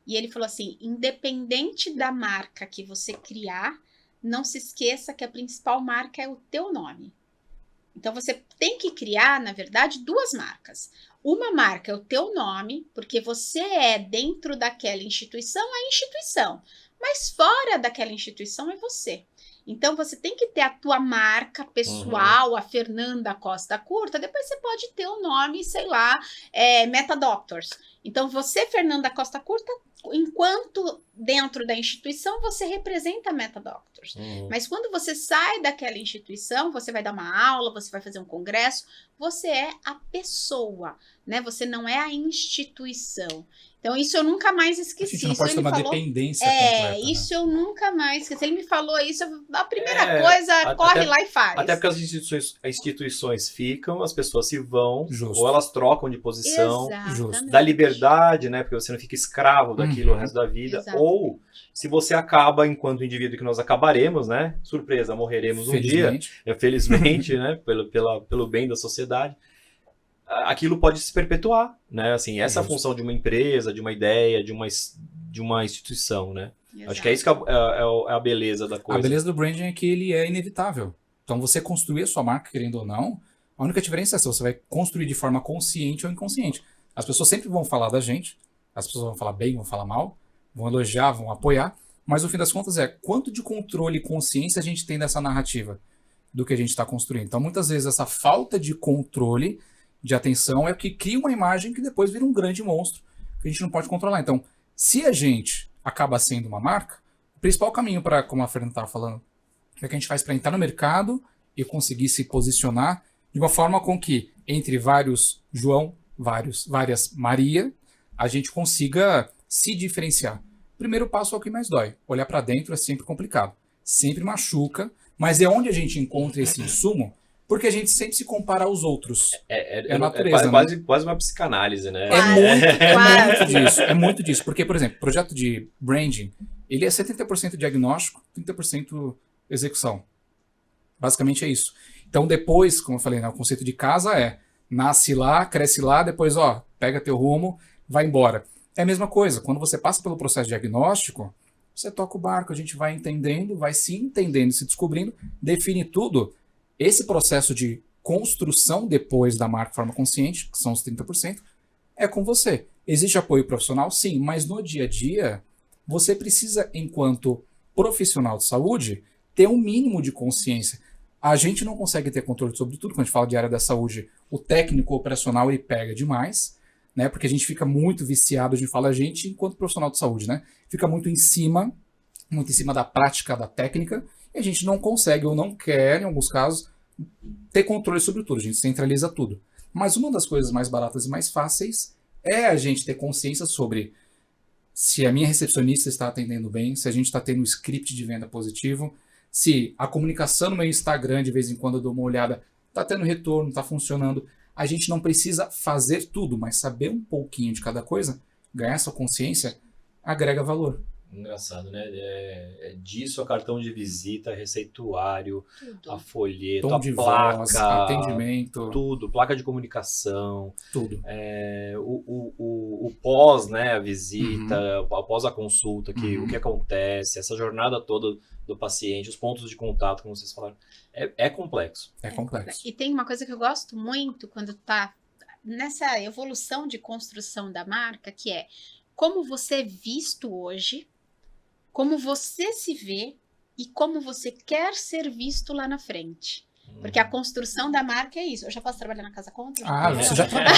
E ele falou assim, independente da marca que você criar, não se esqueça que a principal marca é o teu nome. Então, você tem que criar, na verdade, duas marcas. Uma marca é o teu nome, porque você é, dentro daquela instituição, a instituição. Mas fora daquela instituição é você. Então, você tem que ter a tua marca pessoal, a Fernanda Costa Curta. Depois você pode ter o nome, sei lá, Meta Doctors. Então, você, Fernanda Costa Curta, enquanto dentro da instituição, você representa a Meta Doctors. Mas quando você sai daquela instituição, você vai dar uma aula, você vai fazer um congresso, você é a pessoa, né? Você não é a instituição. Então, isso eu nunca mais esqueci. A gente não pode ter uma dependência completa, isso né? Eu nunca mais esqueci. Ele me falou isso, a primeira coisa, corre lá e faz. Até porque as instituições ficam, as pessoas se vão, Justo. ou elas trocam de posição, Exatamente. da liberdade, né? Porque você não fica escravo daquilo o resto da vida. Exatamente. Ou, se você acaba, enquanto indivíduo que nós acabaremos, né? Surpresa, morreremos um dia. Felizmente, né? Pelo bem da sociedade. Aquilo pode se perpetuar, né? Assim, essa função de uma empresa, de uma ideia, de uma instituição, né? Exato. Acho que é isso que é a beleza da coisa. A beleza do branding é que ele é inevitável. Então, você construir a sua marca, querendo ou não, a única diferença é se você vai construir de forma consciente ou inconsciente. As pessoas sempre vão falar da gente, as pessoas vão falar bem, vão falar mal, vão elogiar, vão apoiar, mas no fim das contas quanto de controle e consciência a gente tem dessa narrativa do que a gente está construindo. Então, muitas vezes, essa falta de controle, de atenção, é o que cria uma imagem que depois vira um grande monstro que a gente não pode controlar. Então, se a gente acaba sendo uma marca, o principal caminho para, como a Fernanda estava falando, é que a gente faz para entrar no mercado e conseguir se posicionar de uma forma com que, entre vários João, várias Maria, a gente consiga se diferenciar. O primeiro passo é o que mais dói. Olhar para dentro é sempre complicado. Sempre machuca, mas é onde a gente encontra esse insumo, porque a gente sempre se compara aos outros. É a natureza, quase uma psicanálise, né? É muito disso. Porque, por exemplo, o projeto de branding, ele é 70% diagnóstico, 30% execução. Basicamente é isso. Então, depois, como eu falei, né, o conceito de casa nasce lá, cresce lá, depois, pega teu rumo, vai embora. É a mesma coisa. Quando você passa pelo processo diagnóstico, você toca o barco, a gente vai entendendo, vai se entendendo, se descobrindo, define tudo. Esse processo de construção depois da marca de forma consciente, que são os 30%, é com você. Existe apoio profissional? Sim, mas no dia a dia, você precisa, enquanto profissional de saúde, ter um mínimo de consciência. A gente não consegue ter controle sobre tudo. Quando a gente fala de área da saúde, o técnico operacional ele pega demais, né? Porque a gente fica muito viciado, a gente fala a gente enquanto profissional de saúde, né? Fica muito em cima da prática, da técnica, e a gente não consegue ou não quer, em alguns casos, ter controle sobre tudo. A gente centraliza tudo. Mas uma das coisas mais baratas e mais fáceis é a gente ter consciência sobre se a minha recepcionista está atendendo bem, se a gente está tendo um script de venda positivo, se a comunicação no meu Instagram, de vez em quando eu dou uma olhada, está tendo retorno, está funcionando. A gente não precisa fazer tudo, mas saber um pouquinho de cada coisa, ganhar essa consciência, agrega valor. Engraçado, né? Disso a cartão de visita, receituário, Tudo. a folheto, Tom a de placa, voz, atendimento, tudo, placa de comunicação, tudo. o pós, né, a visita, após a consulta, o que acontece, essa jornada toda do paciente, os pontos de contato, como vocês falaram, é complexo. É complexo. E tem uma coisa que eu gosto muito quando tá nessa evolução de construção da marca, que é como você é visto hoje, como você se vê e como você quer ser visto lá na frente. Porque a construção da marca é isso. Eu já posso trabalhar na Casa Contra? Você já trabalha.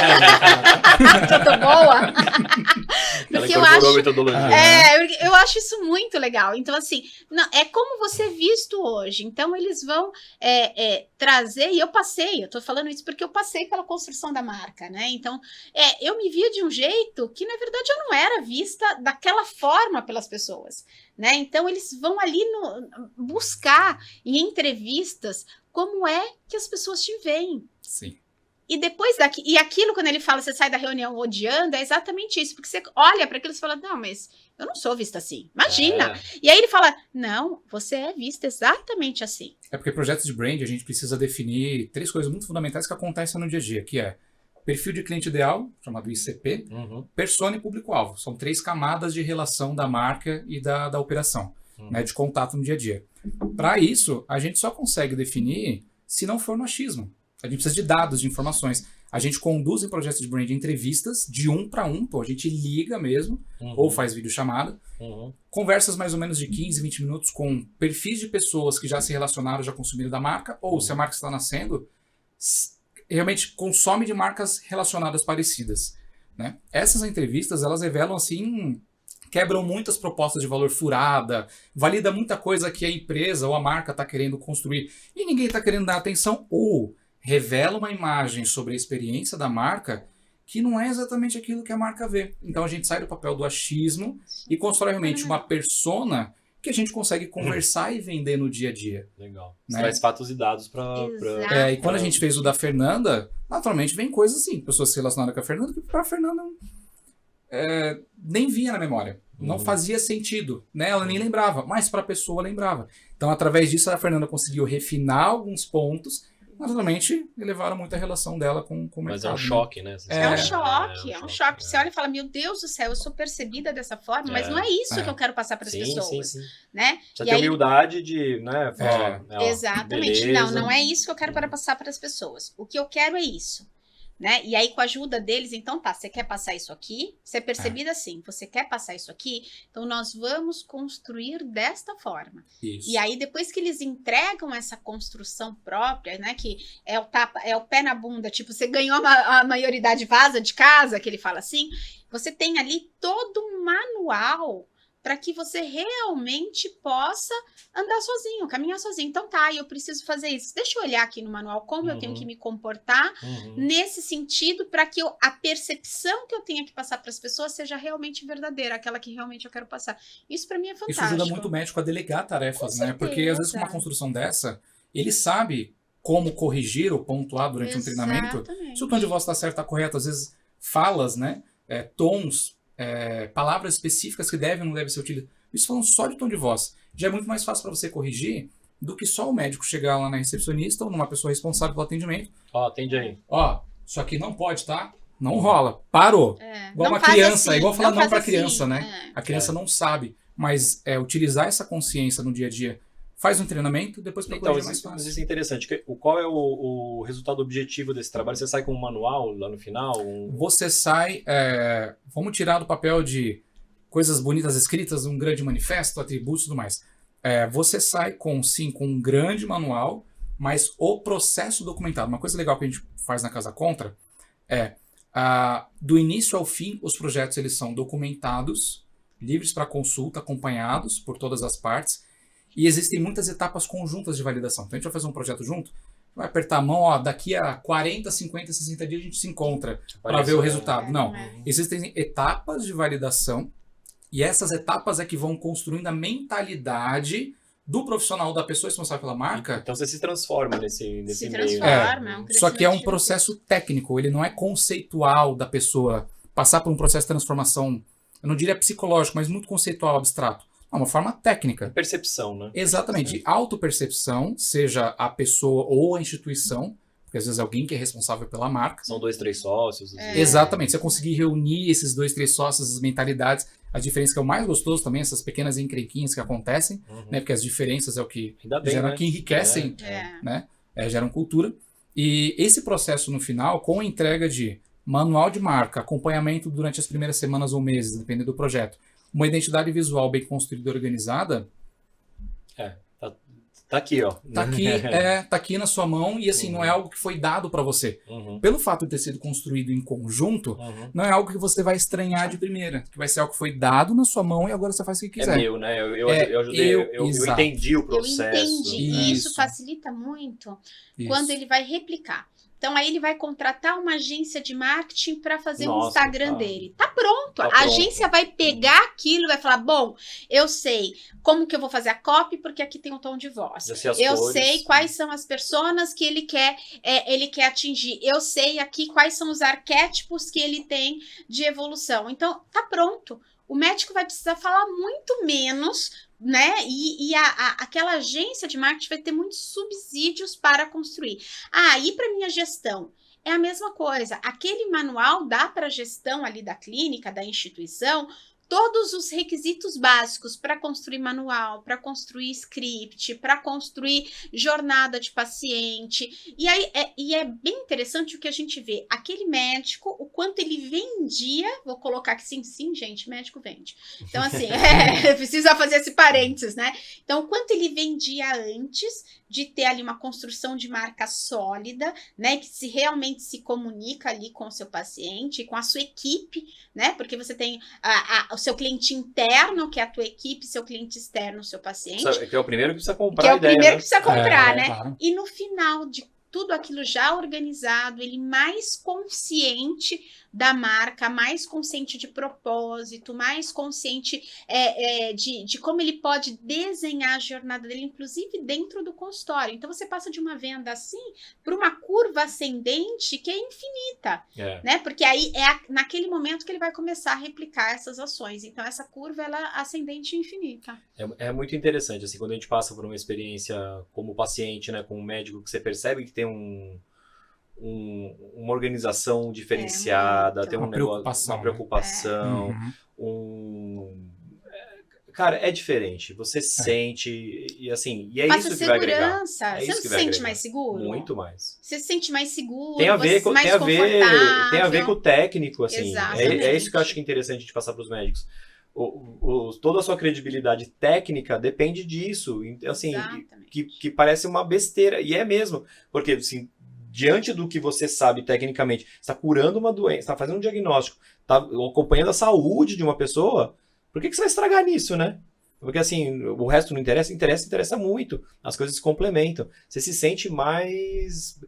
Já tô boa? Porque eu acho... a metodologia. Eu acho isso muito legal. Então, assim, é como você é visto hoje. Então, eles vão trazer... E eu tô falando isso porque eu passei pela construção da marca, né? Então, eu me via de um jeito que, na verdade, eu não era vista daquela forma pelas pessoas, né? Então, eles vão ali buscar em entrevistas como é que as pessoas te veem. Sim. E depois e aquilo, quando ele fala, você sai da reunião odiando, é exatamente isso. Porque você olha para aquilo e fala, não, mas eu não sou vista assim. Imagina. E aí ele fala, não, você é vista exatamente assim. É porque projetos de brand, a gente precisa definir 3 coisas muito fundamentais que acontecem no dia a dia, que é perfil de cliente ideal, chamado ICP, persona e público-alvo. São 3 camadas de relação da marca e da operação, né, de contato no dia a dia. Para isso, a gente só consegue definir se não for no achismo. A gente precisa de dados, de informações. A gente conduz em projetos de brand entrevistas de 1 para 1, a gente liga mesmo, ou faz videochamada, conversas mais ou menos de 15, 20 minutos com perfis de pessoas que já se relacionaram, já consumiram da marca, ou se a marca está nascendo, realmente consome de marcas relacionadas parecidas, né? Essas entrevistas, elas revelam assim... quebram muitas propostas de valor furada, valida muita coisa que a empresa ou a marca está querendo construir e ninguém está querendo dar atenção, ou revela uma imagem sobre a experiência da marca que não é exatamente aquilo que a marca vê. Então a gente sai do papel do achismo e constrói realmente uma persona que a gente consegue conversar e vender no dia a dia. Legal. Né? Traz fatos e dados para... E quando a gente fez o da Fernanda, naturalmente vem coisas assim, pessoas se relacionaram com a Fernanda, que para a Fernanda... nem vinha na memória, não fazia sentido, né? Ela nem lembrava, mas para a pessoa lembrava. Então, através disso, a Fernanda conseguiu refinar alguns pontos, naturalmente, elevaram muito a relação dela com o mercado. Mas é um choque, né? É um choque. Você olha e fala, meu Deus do céu, eu sou percebida dessa forma, mas não é isso que eu quero passar para as pessoas. Sim. Né? Precisa ter humildade de, né? Falar, exatamente. Não é isso que eu quero para passar para as pessoas. O que eu quero é isso. Né? E aí, com a ajuda deles, então tá, você quer passar isso aqui? Você é percebida assim, você quer passar isso aqui? Então, nós vamos construir desta forma. Isso. E aí, depois que eles entregam essa construção própria, né, que é o pé na bunda, tipo, você ganhou a maioridade vaza de casa, que ele fala assim, você tem ali todo um manual para que você realmente possa andar sozinho, caminhar sozinho. Então tá, eu preciso fazer isso. Deixa eu olhar aqui no manual como eu tenho que me comportar nesse sentido para que a percepção que eu tenha que passar para as pessoas seja realmente verdadeira, aquela que realmente eu quero passar. Isso para mim é fantástico. Isso ajuda muito o médico a delegar tarefas, né? Porque às vezes com uma construção dessa, ele sabe como corrigir ou pontuar durante um treinamento. Se o tom de voz está certo, está correto, às vezes falas, né? Tons, palavras específicas que devem ou não devem ser utilizadas. Isso falando só de tom de voz. Já é muito mais fácil para você corrigir do que só o médico chegar lá na recepcionista ou numa pessoa responsável pelo atendimento. Atende aí. Isso aqui não pode, tá? Não rola. Parou. Igual uma criança, igual falar não para criança, né? A criança não sabe. Mas utilizar essa consciência no dia a dia, faz um treinamento, depois procura Então, mais fácil. isso é interessante. Qual é o resultado objetivo desse trabalho? Você sai com um manual lá no final? Você sai, vamos tirar do papel de coisas bonitas escritas, um grande manifesto, atributos e tudo mais. Você sai com um grande manual, mas o processo documentado. Uma coisa legal que a gente faz na Casa Contra do início ao fim, os projetos eles são documentados, livres para consulta, acompanhados por todas as partes, e existem muitas etapas conjuntas de validação. Então a gente vai fazer um projeto junto, vai apertar a mão, daqui a 40, 50, 60 dias a gente se encontra para ver o resultado. Não, existem etapas de validação, e essas etapas é que vão construindo a mentalidade do profissional, da pessoa responsável pela marca. Então você se transforma nesse meio. Só que é um processo técnico, ele não é conceitual da pessoa passar por um processo de transformação, eu não diria psicológico, mas muito conceitual, abstrato. É uma forma técnica. Percepção, né? Exatamente, de autopercepção, seja a pessoa ou a instituição, porque às vezes é alguém que é responsável pela marca. São 2, 3 sócios. Exatamente, você conseguir reunir esses 2, 3 sócios, as mentalidades, a diferença que é o mais gostoso também, essas pequenas encrenquinhas que acontecem, né? Porque as diferenças é o que geram, né? Que enriquecem, né? Geram cultura. E esse processo no final, com a entrega de manual de marca, acompanhamento durante as primeiras semanas ou meses, dependendo do projeto, uma identidade visual bem construída e organizada. Tá aqui, ó. Tá aqui na sua mão e assim, não é algo que foi dado para você. Pelo fato de ter sido construído em conjunto, não é algo que você vai estranhar de primeira, que vai ser algo que foi dado na sua mão e agora você faz o que quiser. É meu, né? Eu ajudei, eu entendi o processo. Eu entendi. E isso facilita muito quando ele vai replicar. Então, aí ele vai contratar uma agência de marketing para fazer o Instagram dele. Tá pronto. A agência vai pegar aquilo e vai falar, bom, eu sei como que eu vou fazer a copy, porque aqui tem um tom de voz. Eu sei quais são as personas que ele quer atingir. Eu sei aqui quais são os arquétipos que ele tem de evolução. Então, tá pronto. O médico vai precisar falar muito menos, né? E aquela agência de marketing vai ter muitos subsídios para construir. E para minha gestão? É a mesma coisa. Aquele manual dá para a gestão ali da clínica, da instituição, todos os requisitos básicos para construir manual, para construir script, para construir jornada de paciente. E aí é bem interessante o que a gente vê. Aquele médico, o quanto ele vendia, vou colocar aqui sim, gente, médico vende. Então, assim, precisa fazer esse parênteses, né? Então, o quanto ele vendia antes de ter ali uma construção de marca sólida, né? Que realmente se comunica ali com o seu paciente, com a sua equipe, né? Porque você tem o seu cliente interno, que é a tua equipe, seu cliente externo, o seu paciente. Que é o primeiro que precisa comprar. Que é o primeiro que precisa comprar, né? Claro. E no final de tudo aquilo já organizado, ele mais consciente da marca, mais consciente de propósito, mais consciente de como ele pode desenhar a jornada dele, inclusive dentro do consultório. Então, você passa de uma venda assim para uma curva ascendente que é infinita, né? Porque aí naquele momento que ele vai começar a replicar essas ações. Então, essa curva, ela é ascendente e infinita. É muito interessante, assim, quando a gente passa por uma experiência como paciente, né, com um médico, que você percebe que tem uma organização diferenciada, tem uma preocupação, cara, é diferente, você sente, e assim, e é passa isso que vai agregar. Você não se sente mais seguro? Muito mais. Você se sente mais seguro, tem a ver com o técnico, assim. É isso que eu acho que é interessante a gente passar para os médicos. Toda a sua credibilidade técnica depende disso, assim, que parece uma besteira, e é mesmo, porque assim, diante do que você sabe tecnicamente, está curando uma doença, está fazendo um diagnóstico, está acompanhando a saúde de uma pessoa, por que você vai estragar nisso, né? Porque assim, o resto não interessa muito, as coisas se complementam, você se sente mais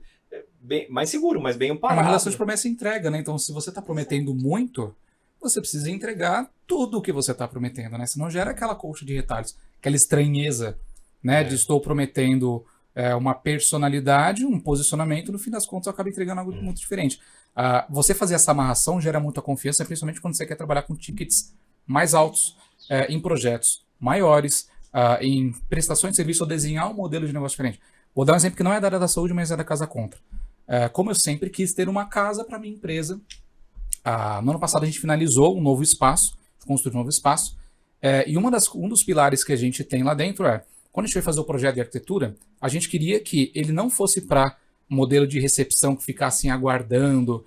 seguro, mais bem amparado. É uma relação de promessa e entrega, né? Então, se você está prometendo muito, você precisa entregar tudo o que você está prometendo, né? Senão gera aquela colcha de retalhos, aquela estranheza, né? De estou prometendo uma personalidade, um posicionamento, no fim das contas eu acabo entregando algo muito diferente. Você fazer essa amarração gera muita confiança, principalmente quando você quer trabalhar com tickets mais altos, em projetos maiores, em prestações de serviço ou desenhar um modelo de negócio diferente. Vou dar um exemplo que não é da área da saúde, mas é da Casa Contra. Como eu sempre quis ter uma casa para minha empresa, no ano passado a gente finalizou um novo espaço, construiu um novo espaço, e um dos pilares que a gente tem lá dentro quando a gente foi fazer o projeto de arquitetura, a gente queria que ele não fosse para modelo de recepção que ficasse aguardando,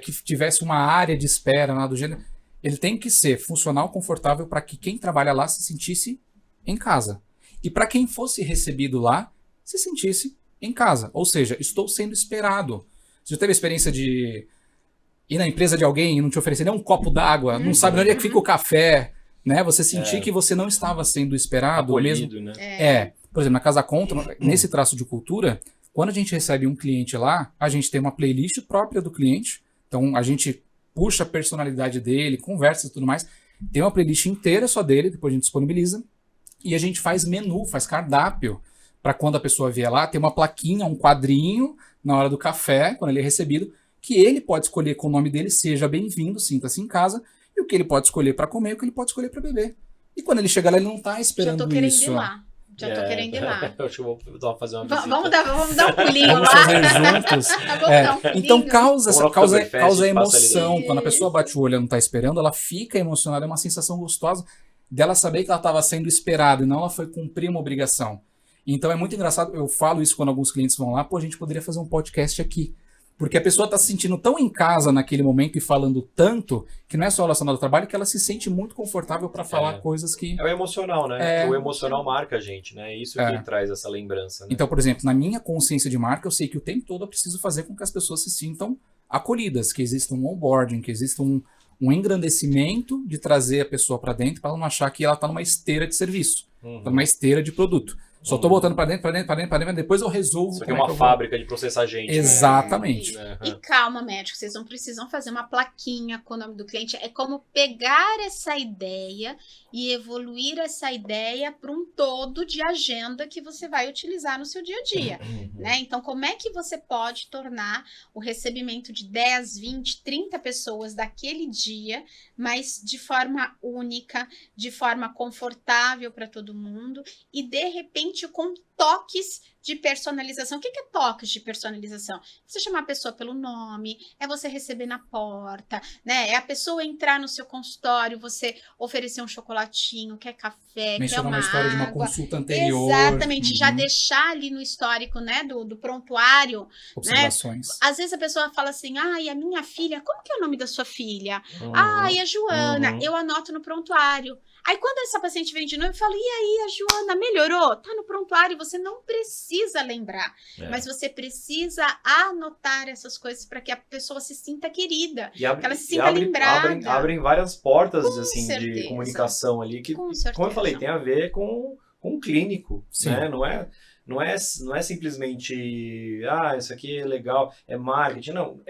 que tivesse uma área de espera, nada do gênero. Ele tem que ser funcional, confortável para que quem trabalha lá se sentisse em casa. E para quem fosse recebido lá, se sentisse em casa. Ou seja, estou sendo esperado. Você já teve a experiência de ir na empresa de alguém e não te oferecer nem um copo d'água, não sabe onde é que fica o café, né? Você sentir que você não estava sendo esperado. Acolhido, mesmo. Né? Por exemplo, na Casa Contra, nesse traço de cultura, quando a gente recebe um cliente lá, a gente tem uma playlist própria do cliente. Então, a gente puxa a personalidade dele, conversa e tudo mais. Tem uma playlist inteira só dele, depois a gente disponibiliza. E a gente faz menu, faz cardápio. Para quando a pessoa vier lá, tem uma plaquinha, um quadrinho na hora do café, quando ele é recebido, que ele pode escolher com o nome dele, seja bem-vindo, sinta-se em casa, e o que ele pode escolher para comer e o que ele pode escolher para beber. E quando ele chega lá, ele não tá esperando isso. Já tô querendo ir lá. Já tô querendo ir lá. Eu acho que vou fazer uma visita. Vamos dar um pulinho Vamos lá. fazer juntos. Dar um pulinho. Então causa passa emoção. ali. Quando a pessoa bate o olho e não tá esperando, ela fica emocionada, é uma sensação gostosa dela saber que ela estava sendo esperada e não ela foi cumprir uma obrigação. Então é muito engraçado, eu falo isso quando alguns clientes vão lá, a gente poderia fazer um podcast aqui. Porque a pessoa está se sentindo tão em casa naquele momento e falando tanto, que não é só relacionado ao trabalho, que ela se sente muito confortável para falar coisas que... É o emocional, né? O emocional marca a gente, né? Isso que traz essa lembrança. Né? Então, por exemplo, na minha consciência de marca, eu sei que o tempo todo eu preciso fazer com que as pessoas se sintam acolhidas, que exista um onboarding, que exista um engrandecimento de trazer a pessoa para dentro, para ela não achar que ela está numa esteira de serviço, está numa esteira de produto. Só tô botando pra dentro, depois eu resolvo. Isso aqui é uma fábrica de processar gente. Exatamente. Né? E calma, médico, vocês não precisam fazer uma plaquinha com o nome do cliente. É como pegar essa ideia e evoluir essa ideia para um todo de agenda que você vai utilizar no seu dia a dia. Né? Então, como é que você pode tornar o recebimento de 10, 20, 30 pessoas daquele dia, mas de forma única, de forma confortável para todo mundo e, de repente, com toques de personalização. O que é toques de personalização? Você chamar a pessoa pelo nome, é você receber na porta, né? É a pessoa entrar no seu consultório, você oferecer um chocolatinho, quer café, mencionar quer uma história água. De uma consulta anterior. Exatamente, já deixar ali no histórico, né, do prontuário. Observações. Né? Às vezes a pessoa fala assim, ai, a minha filha, como que é o nome da sua filha? Ai, a Joana, eu anoto no prontuário. Aí quando essa paciente vem de novo, eu falo, e aí, a Joana, melhorou? Tá no prontuário, você não precisa lembrar, mas você precisa anotar essas coisas para que a pessoa se sinta querida, que ela se sinta lembrada. Abrem várias portas Com assim, certeza. De comunicação ali, que, Com como eu falei, tem a ver com o clínico, Sim. né? Não é simplesmente, isso aqui é legal, é marketing. Não,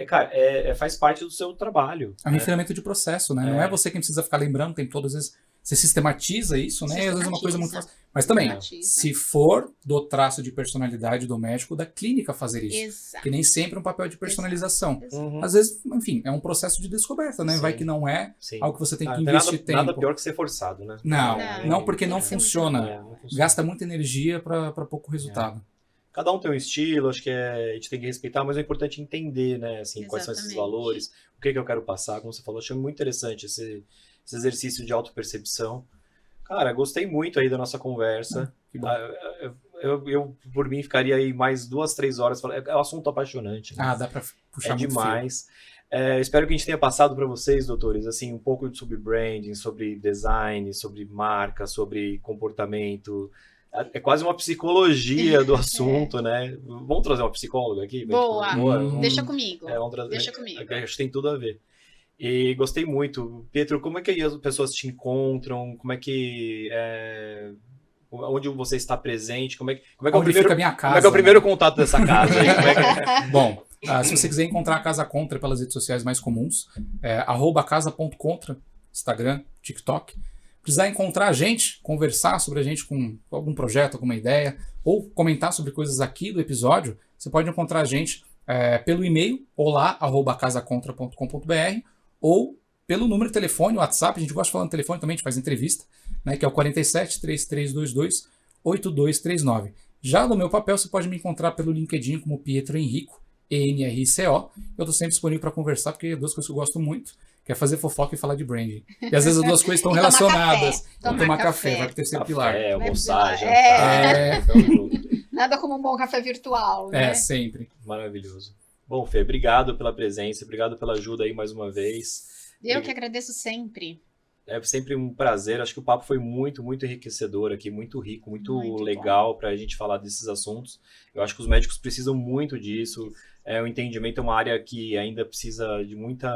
faz parte do seu trabalho. É um refinamento de processo, né? Não é você quem precisa ficar lembrando o tempo todo, às vezes você sistematiza isso, né? E às vezes é uma coisa muito fácil. Mas também, se for do traço de personalidade do médico, da clínica fazer isso. Exato. Que nem sempre é um papel de personalização. Exato. Às vezes, enfim, é um processo de descoberta, né? Sim. Vai que não é algo que você tem que não investir tempo. Nada pior que ser forçado, né? Não, porque não funciona. Não funciona. Gasta muita energia para pouco resultado. Cada um tem um estilo, acho que a gente tem que respeitar, mas é importante entender, né? Assim, quais são esses valores, o que eu quero passar, como você falou. Achei muito interessante esse exercício de autopercepção. Cara, gostei muito aí da nossa conversa. Eu, por mim, ficaria aí mais 2, 3 horas. É um assunto apaixonante. Né? Dá pra puxar muito demais. Espero que a gente tenha passado para vocês, doutores, assim, um pouco sobre branding, sobre design, sobre marca, sobre comportamento. É quase uma psicologia do assunto, né? Vamos trazer uma psicóloga aqui? Boa. Deixa comigo. Deixa comigo. Acho que tem tudo a ver. E gostei muito. Pietro, como é que as pessoas te encontram? Como é que... onde você está presente? Como é que é o primeiro, fica a minha casa, como é que é o primeiro contato dessa casa? Bom, se você quiser encontrar a Casa Contra pelas redes sociais mais comuns, @casa.contra, Instagram, TikTok. Precisar encontrar a gente, conversar sobre a gente com algum projeto, alguma ideia, ou comentar sobre coisas aqui do episódio, você pode encontrar a gente pelo e-mail, olá@casacontra.com.br, ou pelo número de telefone, WhatsApp, a gente gosta de falar no telefone também, a gente faz entrevista, né, que é o 47 3322 8239. Já no meu papel, você pode me encontrar pelo LinkedIn como Pietro Henrico, ENRICO. Eu estou sempre disponível para conversar, porque é 2 coisas que eu gosto muito, que que é fazer fofoca e falar de branding. E às vezes as duas coisas estão E tomar relacionadas. café. Vamos tomar café, vai pro terceiro pilar. Café, almoçar, jantar. É. Tamo junto. Nada como um bom café virtual, né? Sempre. Maravilhoso. Bom, Fê, obrigado pela presença, obrigado pela ajuda aí mais uma vez. Eu que agradeço sempre. É sempre um prazer. Acho que o papo foi muito, muito enriquecedor aqui, muito rico, muito legal para a gente falar desses assuntos. Eu acho que os médicos precisam muito disso. O entendimento é uma área que ainda precisa de muito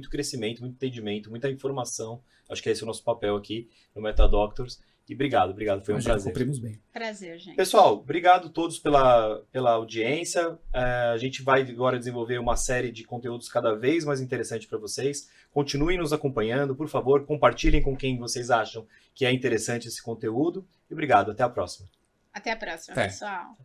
crescimento, muito entendimento, muita informação. Acho que esse é o nosso papel aqui no MetaDoctors. E obrigado, foi um prazer. Cumprimos bem. Prazer, gente. Pessoal, obrigado a todos pela audiência. A gente vai agora desenvolver uma série de conteúdos cada vez mais interessante para vocês. Continuem nos acompanhando, por favor, compartilhem com quem vocês acham que é interessante esse conteúdo. E obrigado, até a próxima. Até a próxima, Até. pessoal.